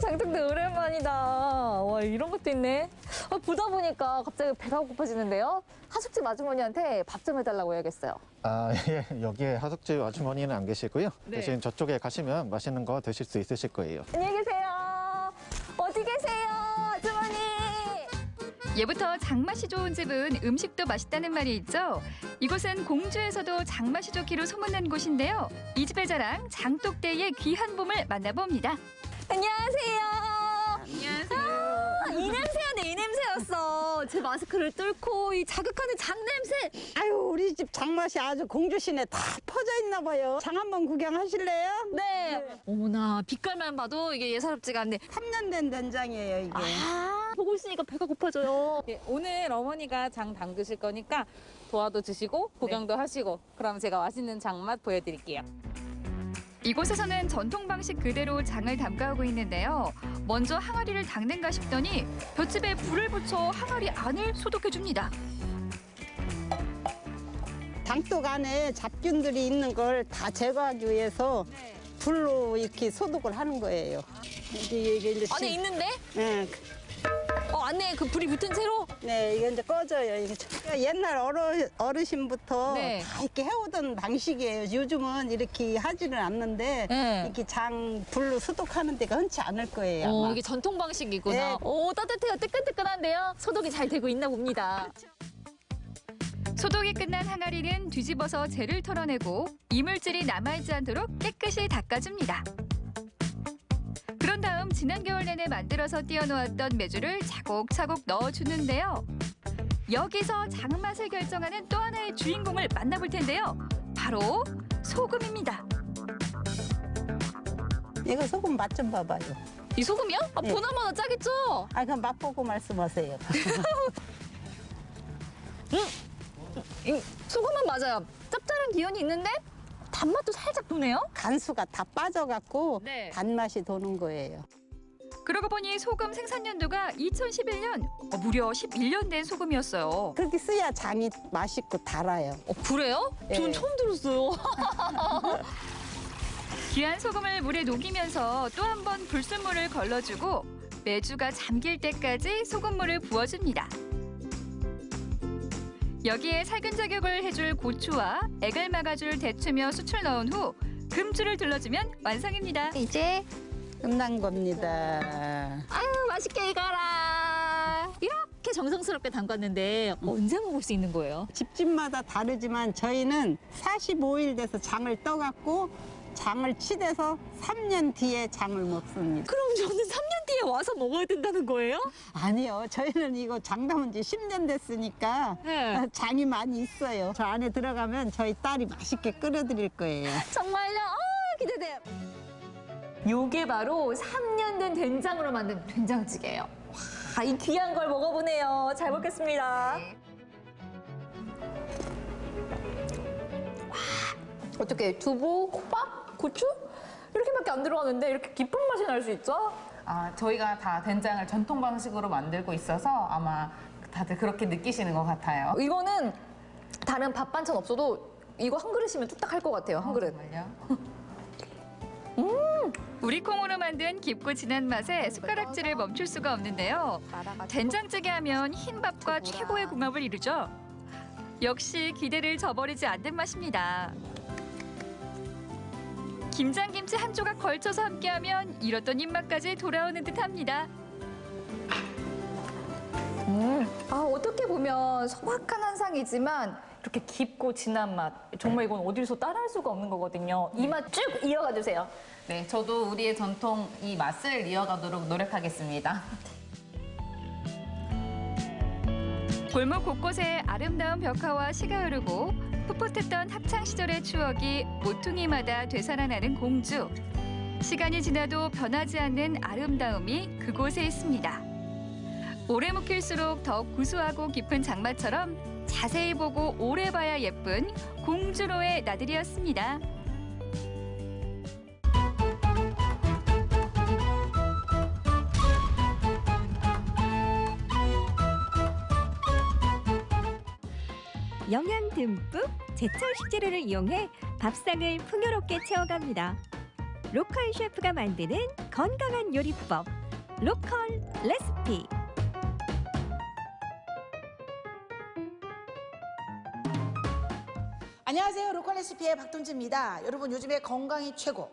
장독대 오랜만이다. 와, 이런 것도 있네. 보다 보니까 갑자기 배가 고파지는데요. 하숙집 아주머니한테 밥 좀 해달라고 해야겠어요. 여기에 하숙집 아주머니는 안 계시고요. 대신 저쪽에 가시면 맛있는 거 드실 수 있으실 거예요. 안녕히 계세요. 어디 계세요, 아주머니? 예부터 장맛이 좋은 집은 음식도 맛있다는 말이 있죠. 이곳은 공주에서도 장맛이 좋기로 소문난 곳인데요. 이 집의 자랑 장독대의 귀한 봄을 만나봅니다. 안녕하세요. 안녕하세요. 이 냄새였네, 이 냄새였어. 제 마스크를 뚫고 이 자극하는 장 냄새. 아유, 우리 집 장맛이 아주 공주시네 다 퍼져 있나 봐요. 장 한번 구경하실래요? 네. 어머나, 빛깔만 봐도 이게 예사롭지가 않네. 3년 된 된장이에요, 이게. 보고 있으니까 배가 고파져요. 오늘 어머니가 장 담그실 거니까 도와도 주시고 구경도 하시고 그럼 제가 맛있는 장맛 보여드릴게요. 이곳에서는 전통 방식 그대로 장을 담가오고 있는데요. 먼저 항아리를 닦는가 싶더니 볏짚에 불을 붙여 항아리 안을 소독해줍니다. 장독 안에 잡균들이 있는 걸 다 제거하기 위해서 불로 이렇게 소독을 하는 거예요. 이게 이제 안에 있는데? 네. 안에 그 불이 붙은 채로? 네, 이거 이제 꺼져요. 옛날 어르신부터 네. 다 이렇게 해오던 방식이에요. 요즘은 이렇게 하지는 않는데 이렇게 장 불로 소독하는 데가 흔치 않을 거예요. 아마. 이게 전통 방식이구나. 네. 오, 따뜻해요. 뜨끈뜨끈한데요. 소독이 잘 되고 있나 봅니다. 소독이 끝난 항아리는 뒤집어서 재를 털어내고 이물질이 남아있지 않도록 깨끗이 닦아줍니다. 그런 다음 지난 겨울 내내 만들어서 띄워놓았던 메주를 차곡차곡 넣어주는데요. 여기서 장맛을 결정하는 또 하나의 주인공을 만나볼 텐데요. 바로 소금입니다. 이거 소금 맛 좀 봐봐요. 이 소금이요? 네. 보나마나 짜겠죠? 그럼 맛보고 말씀하세요. 소금은 맞아요. 짭짤한 기운이 있는데 단맛도 살짝 도네요. 간수가 다 빠져갖고 네. 단맛이 도는 거예요. 그러고 보니 소금 생산 연도가 2011년, 무려 11년 된 소금이었어요. 그렇게 써야 장이 맛있고 달아요. 그래요? 전 처음 들었어요. 귀한 소금을 물에 녹이면서 또 한 번 불순물을 걸러주고 메주가 잠길 때까지 소금물을 부어줍니다. 여기에 살균 작용을 해줄 고추와 액을 막아줄 대추며 수출 넣은 후 금주를 둘러주면 완성입니다. 이제 끝난 겁니다. 아유, 맛있게 익어라. 이렇게 정성스럽게 담갔는데 언제 먹을 수 있는 거예요? 집집마다 다르지만 저희는 45일 돼서 장을 떠갖고 장을 치대서 3년 뒤에 장을 먹습니다. 그럼 저는 3년 뒤에 와서 먹어야 된다는 거예요? 아니요. 저희는 이거 장 담은 지 10년 됐으니까 장이 많이 있어요. 저 안에 들어가면 저희 딸이 맛있게 끓여드릴 거예요. 정말요? 기대돼요. 요게 바로 3년 된 된장으로 만든 된장찌개예요. 와, 이 귀한 걸 먹어보네요. 잘 먹겠습니다. 와, 어떻게 두부, 호박, 고추? 이렇게밖에 안 들어가는데 이렇게 깊은 맛이 날 수 있죠? 저희가 다 된장을 전통 방식으로 만들고 있어서 아마 다들 그렇게 느끼시는 것 같아요. 이거는 다른 밥 반찬 없어도 이거 한 그릇이면 뚝딱 할 것 같아요. 한 그릇. 정말요? 우리 콩으로 만든 깊고 진한 맛에 숟가락질을 멈출 수가 없는데요. 된장찌개 하면 흰밥과 최고의 궁합을 이루죠. 역시 기대를 저버리지 않는 맛입니다. 김장김치 한 조각 걸쳐서 함께하면 잃었던 입맛까지 돌아오는 듯합니다. 어떻게 보면 소박한 한상이지만 이렇게 깊고 진한 맛. 정말 이건 어디서 따라할 수가 없는 거거든요. 이 맛 쭉 이어가 주세요. 네, 저도 우리의 전통 이 맛을 이어가도록 노력하겠습니다. 골목 곳곳에 아름다운 벽화와 시가 흐르고 풋풋했던 학창 시절의 추억이 모퉁이마다 되살아나는 공주. 시간이 지나도 변하지 않는 아름다움이 그곳에 있습니다. 오래 묵힐수록 더 구수하고 깊은 장마처럼 자세히 보고 오래 봐야 예쁜 공주로의 나들이였습니다. 영양 듬뿍 제철 식재료를 이용해 밥상을 풍요롭게 채워갑니다. 로컬 셰프가 만드는 건강한 요리법, 로컬 레시피. 안녕하세요. 로컬 레시피의 박동지입니다. 여러분 요즘에 건강이 최고,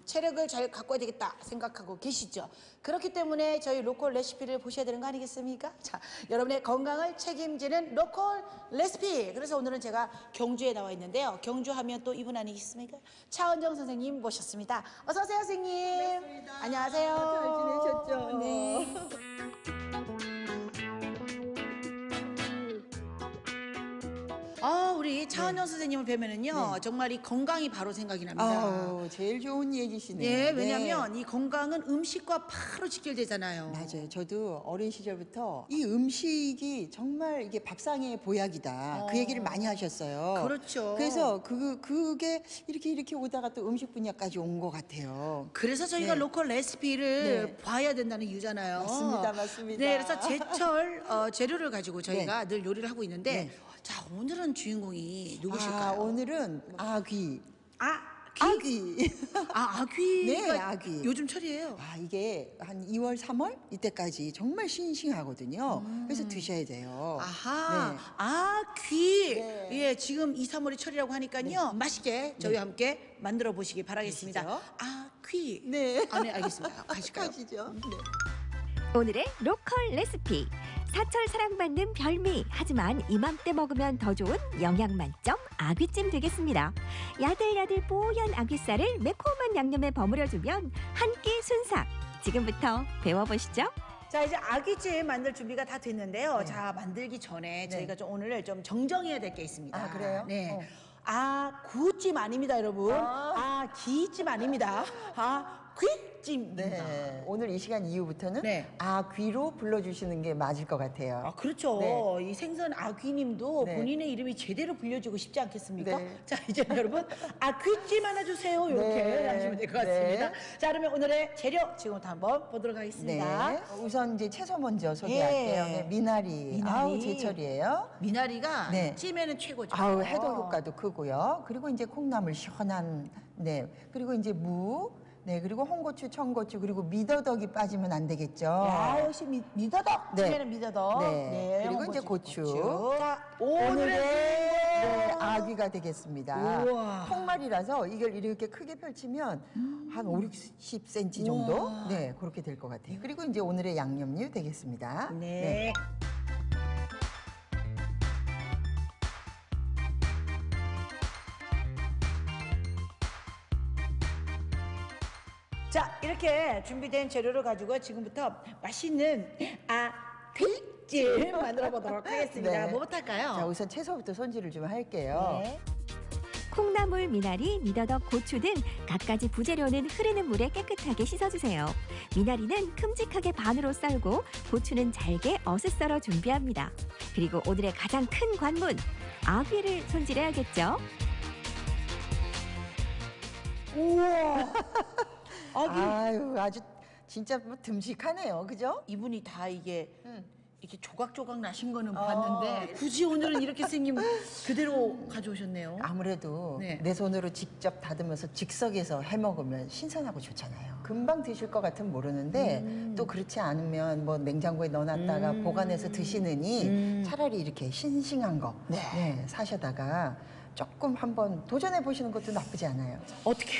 체력을 잘 갖고 와야 되겠다 생각하고 계시죠? 그렇기 때문에 저희 로컬 레시피를 보셔야 되는 거 아니겠습니까? 자, 여러분의 건강을 책임지는 로컬 레시피. 그래서 오늘은 제가 경주에 나와 있는데요. 경주하면 또 이분 아니겠습니까? 차은정 선생님 모셨습니다. 어서 오세요, 선생님. 반갑습니다. 안녕하세요. 잘 지내셨죠? 네. 우리 차은정 선생님을 뵈면은요, 정말 이 건강이 바로 생각이 납니다. 제일 좋은 얘기시네요. 네, 왜냐하면 이 건강은 음식과 바로 직결되잖아요. 맞아요. 저도 어린 시절부터 이 음식이 정말 이게 밥상의 보약이다. 그 얘기를 많이 하셨어요. 그렇죠. 그래서 그게 이렇게 오다가 또 음식 분야까지 온 것 같아요. 그래서 저희가 로컬 레시피를 봐야 된다는 이유잖아요. 맞습니다. 네, 그래서 제철 재료를 가지고 저희가 늘 요리를 하고 있는데, 자, 오늘은 주인공이 누구실까요? 오늘은 아귀. 아귀. 아귀가 네, 아귀. 요즘 철이에요. 이게 한 2월, 3월 이때까지 정말 싱싱하거든요. 그래서 드셔야 돼요. 아하, 아귀. 예, 지금 2, 3월이 철이라고 하니까요. 맛있게 저희와 함께 만들어 보시기 바라겠습니다. 아귀. 네. 네, 알겠습니다. 가실까요? 가시죠. 오늘의 로컬 레시피. 사철 사랑받는 별미, 하지만 이맘때 먹으면 더 좋은 영양 만점 아귀찜 되겠습니다. 야들야들 뽀얀 아귀살을 매콤한 양념에 버무려주면 한 끼 순삭. 지금부터 배워보시죠. 자, 이제 아귀찜 만들 준비가 다 됐는데요. 자, 만들기 전에 저희가 좀 오늘 좀 정정해야 될 게 있습니다. 그래요? 네. 구찜 아닙니다, 여러분. 기찜 아닙니다. 아귀찜입니다. 네. 오늘 이 시간 이후부터는 네. 아귀로 불러주시는 게 맞을 것 같아요. 아, 그렇죠. 네. 이 생선 아귀님도 네. 본인의 이름이 제대로 불려지고 싶지 않겠습니까? 네. 자, 이제 여러분 아귀찜 하나 주세요. 이렇게 네. 하시면 될 것 같습니다. 자, 그러면 오늘의 재료 지금부터 한번 보도록 하겠습니다. 네. 우선 이제 채소 먼저 소개할게요. 예. 네, 미나리. 아우 제철이에요. 미나리가 네. 찜에는 최고죠. 아우 해독 효과도 크고요. 그리고 이제 콩나물 시원한 네. 그리고 이제 무. 네, 그리고 홍고추, 청고추, 그리고 미더덕이 빠지면 안 되겠죠. 야, 역시 미더덕. 네. 찜에는 미더덕. 네. 그리고 이제 홍고추, 고추. 자, 오늘의 네, 아귀가 되겠습니다. 우와. 통말이라서 이걸 이렇게 크게 펼치면 한 5, 60cm 정도? 우와. 네, 그렇게 될 것 같아요. 그리고 이제 오늘의 양념류 되겠습니다. 네. 자, 이렇게 준비된 재료를 가지고 지금부터 맛있는 아귀찜 만들어 보도록 하겠습니다. 네. 뭐부터 할까요? 자, 우선 채소부터 손질을 좀 할게요. 네. 콩나물, 미나리, 미더덕, 고추 등 갖가지 부재료는 흐르는 물에 깨끗하게 씻어주세요. 미나리는 큼직하게 반으로 썰고 고추는 잘게 어슷 썰어 준비합니다. 그리고 오늘의 가장 큰 관문, 아귀를 손질해야겠죠? 우와. 아유, 아주 진짜 뭐 듬직하네요. 그죠? 이분이 다 이게 이렇게 조각조각 나신 거는 봤는데 굳이 오늘은 이렇게 생긴 그대로 가져오셨네요. 아무래도 네. 내 손으로 직접 다듬어서 즉석에서 해 먹으면 신선하고 좋잖아요. 금방 드실 것 같으면 모르는데 또 그렇지 않으면 뭐 냉장고에 넣어놨다가 보관해서 드시느니 차라리 이렇게 싱싱한 거 네, 사셔다가 조금 한번 도전해 보시는 것도 나쁘지 않아요. 어떻게?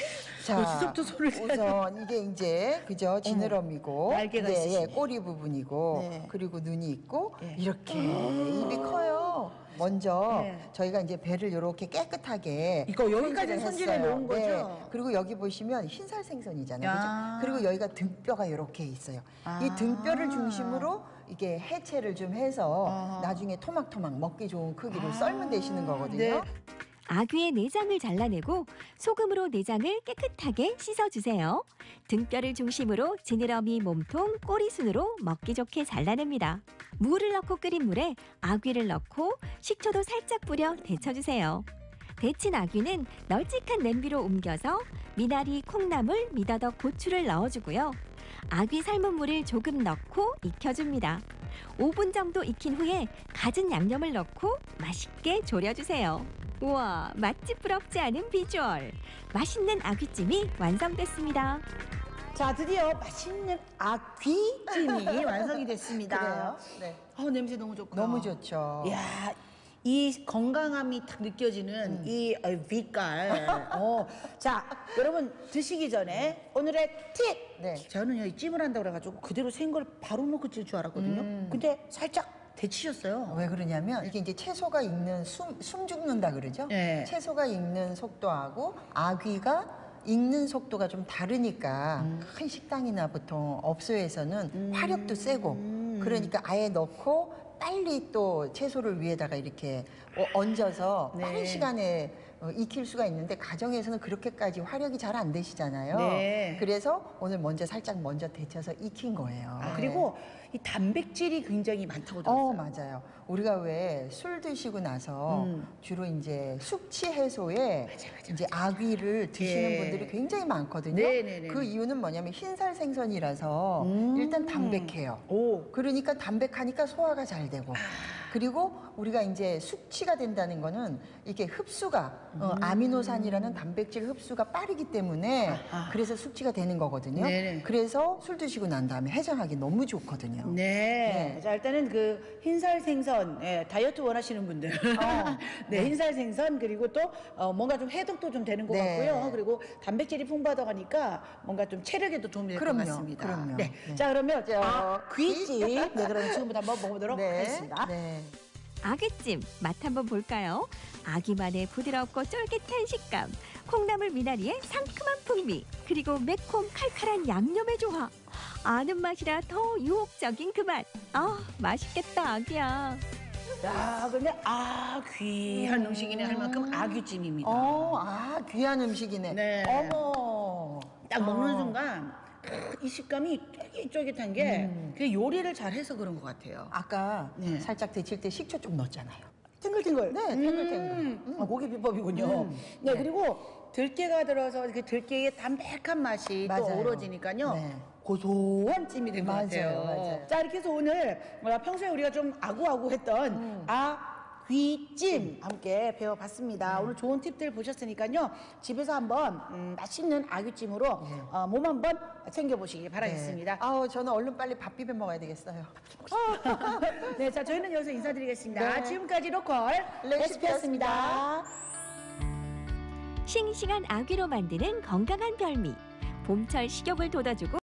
자, 어디서부터 손을 우선 이게 이제 그죠 지느러미고 날개가 네, 있으시네. 꼬리 부분이고 네. 그리고 눈이 있고 이렇게 입이 커요. 먼저 네. 저희가 이제 배를 이렇게 깨끗하게 이거 여기까지 손질해 했어요. 놓은 거죠? 네. 그리고 여기 보시면 흰살 생선이잖아요. 야. 그죠? 그리고 여기가 등뼈가 이렇게 있어요. 이 등뼈를 중심으로 이게 해체를 좀 해서 나중에 토막토막 먹기 좋은 크기로 썰면 되시는 거거든요. 네. 아귀의 내장을 잘라내고 소금으로 내장을 깨끗하게 씻어주세요. 등뼈를 중심으로 지느러미, 몸통, 꼬리 순으로 먹기 좋게 잘라냅니다. 무를 넣고 끓인 물에 아귀를 넣고 식초도 살짝 뿌려 데쳐주세요. 데친 아귀는 널찍한 냄비로 옮겨서 미나리, 콩나물, 미더덕, 고추를 넣어주고요. 아귀 삶은 물을 조금 넣고 익혀줍니다. 5분 정도 익힌 후에 갖은 양념을 넣고 맛있게 졸여주세요. 우와, 맛집 부럽지 않은 비주얼. 맛있는 아귀찜이 완성됐습니다. 자, 드디어 맛있는 아귀찜이 완성이 됐습니다. 그래요? 네. 냄새 너무 좋고. 너무 좋죠. 이야, 이 건강함이 딱 느껴지는 이 빛깔. 자, 여러분 드시기 전에 오늘의 팁. 네. 저는요, 이 찜을 한다고 그래가지고 그대로 생걸 바로 넣고 찔 줄 알았거든요. 근데 살짝 데치셨어요. 왜 그러냐면 이게 이제 채소가 익는 숨 죽는다 그러죠. 네. 채소가 익는 속도하고 아귀가 익는 속도가 좀 다르니까 큰 식당이나 보통 업소에서는 화력도 세고 그러니까 아예 넣고 빨리 또 채소를 위에다가 이렇게 얹어서 빠른 시간에 익힐 수가 있는데 가정에서는 그렇게까지 화력이 잘 안 되시잖아요. 네. 그래서 오늘 살짝 먼저 데쳐서 익힌 거예요. 그리고 이 단백질이 굉장히 많다고 들었어요. 맞아요. 우리가 왜 술 드시고 나서 주로 이제 숙취 해소에 이제 아귀를 드시는 예. 분들이 굉장히 많거든요. 네네네. 그 이유는 뭐냐면 흰살 생선이라서 일단 담백해요. 그러니까 담백하니까 소화가 잘 되고. 그리고 우리가 이제 숙취가 된다는 거는 이게 흡수가 아미노산이라는 단백질 흡수가 빠르기 때문에 그래서 숙취가 되는 거거든요. 네네. 그래서 술 드시고 난 다음에 해장하기 너무 좋거든요. 네. 자, 일단은 그 흰살 생선, 다이어트 원하시는 분들. 네, 흰살 생선, 그리고 또 뭔가 좀 해독도 좀 되는 것 네. 같고요. 그리고 단백질이 풍부하다고 하니까 뭔가 좀 체력에도 도움이 될 것 그럼요, 같습니다. 그럼요. 네. 네. 자, 그러면 귀찜. 네, 그러면 지금부터 한번 먹어보도록 네. 하겠습니다. 네. 아귀찜 맛 한번 볼까요? 아귀만의 부드럽고 쫄깃한 식감, 콩나물 미나리의 상큼한 풍미, 그리고 매콤 칼칼한 양념의 조화. 아는 맛이라 더 유혹적인 그 맛. 맛있겠다 아귀야. 야, 근데 귀한 음식이네 할 만큼 아귀찜입니다. 귀한 음식이네. 네. 어머. 딱 먹는 순간 이 식감이 쫄깃쫄깃한 게 그 요리를 잘해서 그런 것 같아요. 아까 살짝 데칠 때 식초 좀 넣었잖아요. 탱글탱글. 네, 탱글탱글. 고기 비법이군요. 네, 그리고 들깨가 들어서 그 들깨의 담백한 맛이 또 맞아요. 어우러지니까요. 네. 고소한 찜이 된 것 같아요. 맞아요. 자, 이렇게 해서 오늘 평소에 우리가 좀 아구아구했던 아귀찜 함께 배워봤습니다. 오늘 좋은 팁들 보셨으니까요. 집에서 한번 맛있는 아귀찜으로 몸 한번 챙겨보시기 바라겠습니다. 아우, 저는 얼른 빨리 밥 비벼 먹어야 되겠어요. 네, 자, 저희는 여기서 인사드리겠습니다. 네. 지금까지 로컬 레시피였습니다. 싱싱한 아귀로 만드는 건강한 별미. 봄철 식욕을 돋아주고